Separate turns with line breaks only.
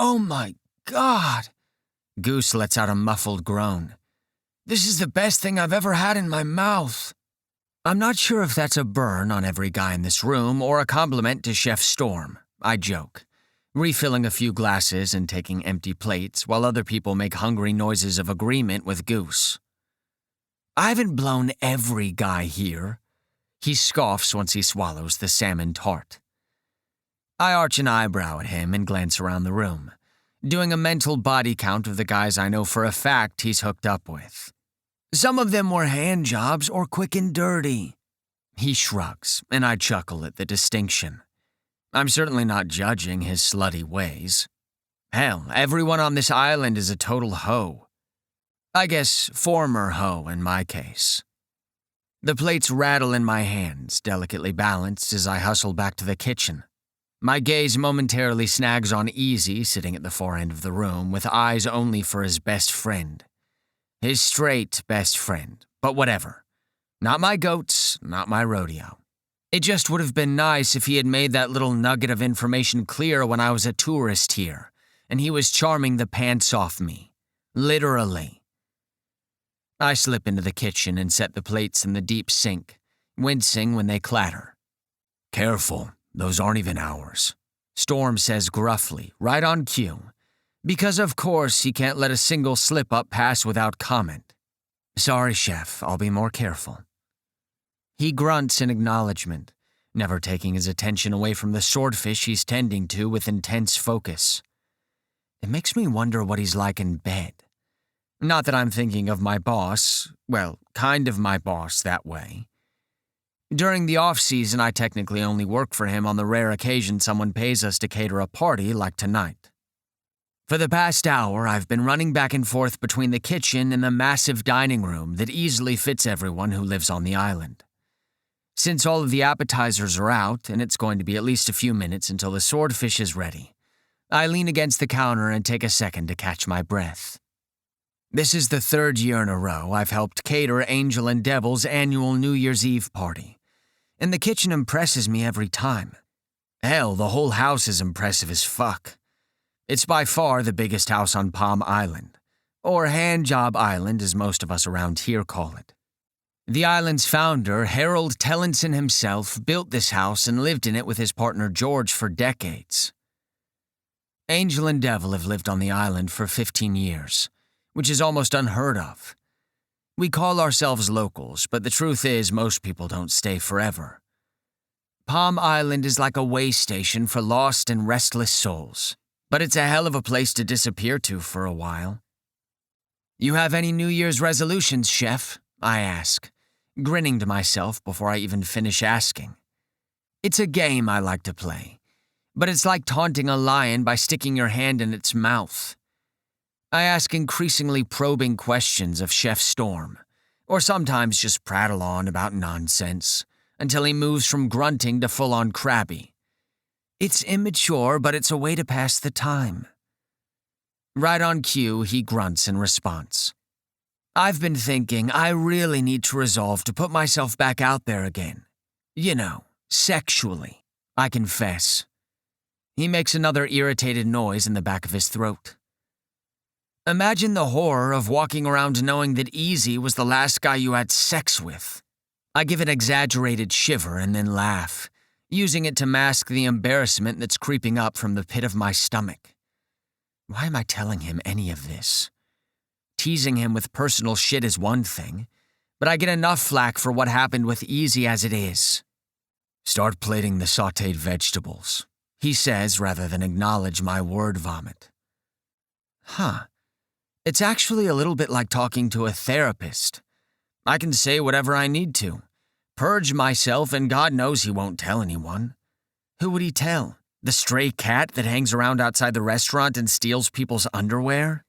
Oh my God! Goose lets out a muffled groan. This is the best thing I've ever had in my mouth. I'm not sure if that's a burn on every guy in this room or a compliment to Chef Storm, I joke, refilling a few glasses and taking empty plates while other people make hungry noises of agreement with Goose. I haven't blown every guy here. He scoffs once he swallows the salmon tart. I arch an eyebrow at him and glance around the room, doing a mental body count of the guys I know for a fact he's hooked up with. Some of them were hand jobs or quick and dirty. He shrugs, and I chuckle at the distinction. I'm certainly not judging his slutty ways. Hell, everyone on this island is a total hoe. I guess former hoe in my case. The plates rattle in my hands, delicately balanced as I hustle back to the kitchen. My gaze momentarily snags on Easy sitting at the far end of the room with eyes only for his best friend. His straight best friend, but whatever. Not my goats, not my rodeo. It just would have been nice if he had made that little nugget of information clear when I was a tourist here, and he was charming the pants off me. Literally. I slip into the kitchen and set the plates in the deep sink, wincing when they clatter. Careful, those aren't even ours, Storm says gruffly, right on cue, because of course he can't let a single slip-up pass without comment. Sorry, Chef, I'll be more careful. He grunts in acknowledgement, never taking his attention away from the swordfish he's tending to with intense focus. It makes me wonder what he's like in bed. Not that I'm thinking of my boss, well, kind of my boss that way. During the off-season, I technically only work for him on the rare occasion someone pays us to cater a party like tonight. For the past hour, I've been running back and forth between the kitchen and the massive dining room that easily fits everyone who lives on the island. Since all of the appetizers are out, and it's going to be at least a few minutes until the swordfish is ready, I lean against the counter and take a second to catch my breath. This is the third year in a row I've helped cater Angel and Devil's annual New Year's Eve party, and the kitchen impresses me every time. Hell, the whole house is impressive as fuck. It's by far the biggest house on Palm Island, or Handjob Island as most of us around here call it. The island's founder, Harold Tellinson himself, built this house and lived in it with his partner George for decades. Angel and Devil have lived on the island for 15 years, which is almost unheard of. We call ourselves locals, but the truth is most people don't stay forever. Palm Island is like a way station for lost and restless souls, but it's a hell of a place to disappear to for a while. You have any New Year's resolutions, Chef? I ask, grinning to myself before I even finish asking. It's a game I like to play, but it's like taunting a lion by sticking your hand in its mouth. I ask increasingly probing questions of Chef Storm, or sometimes just prattle on about nonsense, until he moves from grunting to full-on crabby. It's immature, but it's a way to pass the time. Right on cue, he grunts in response. I've been thinking I really need to resolve to put myself back out there again. You know, sexually, I confess. He makes another irritated noise in the back of his throat. Imagine the horror of walking around knowing that Easy was the last guy you had sex with. I give an exaggerated shiver and then laugh, using it to mask the embarrassment that's creeping up from the pit of my stomach. Why am I telling him any of this? Teasing him with personal shit is one thing, but I get enough flack for what happened with Easy as it is. Start plating the sautéed vegetables, he says rather than acknowledge my word vomit. Huh. It's actually a little bit like talking to a therapist. I can say whatever I need to, purge myself, and God knows he won't tell anyone. Who would he tell? The stray cat that hangs around outside the restaurant and steals people's underwear?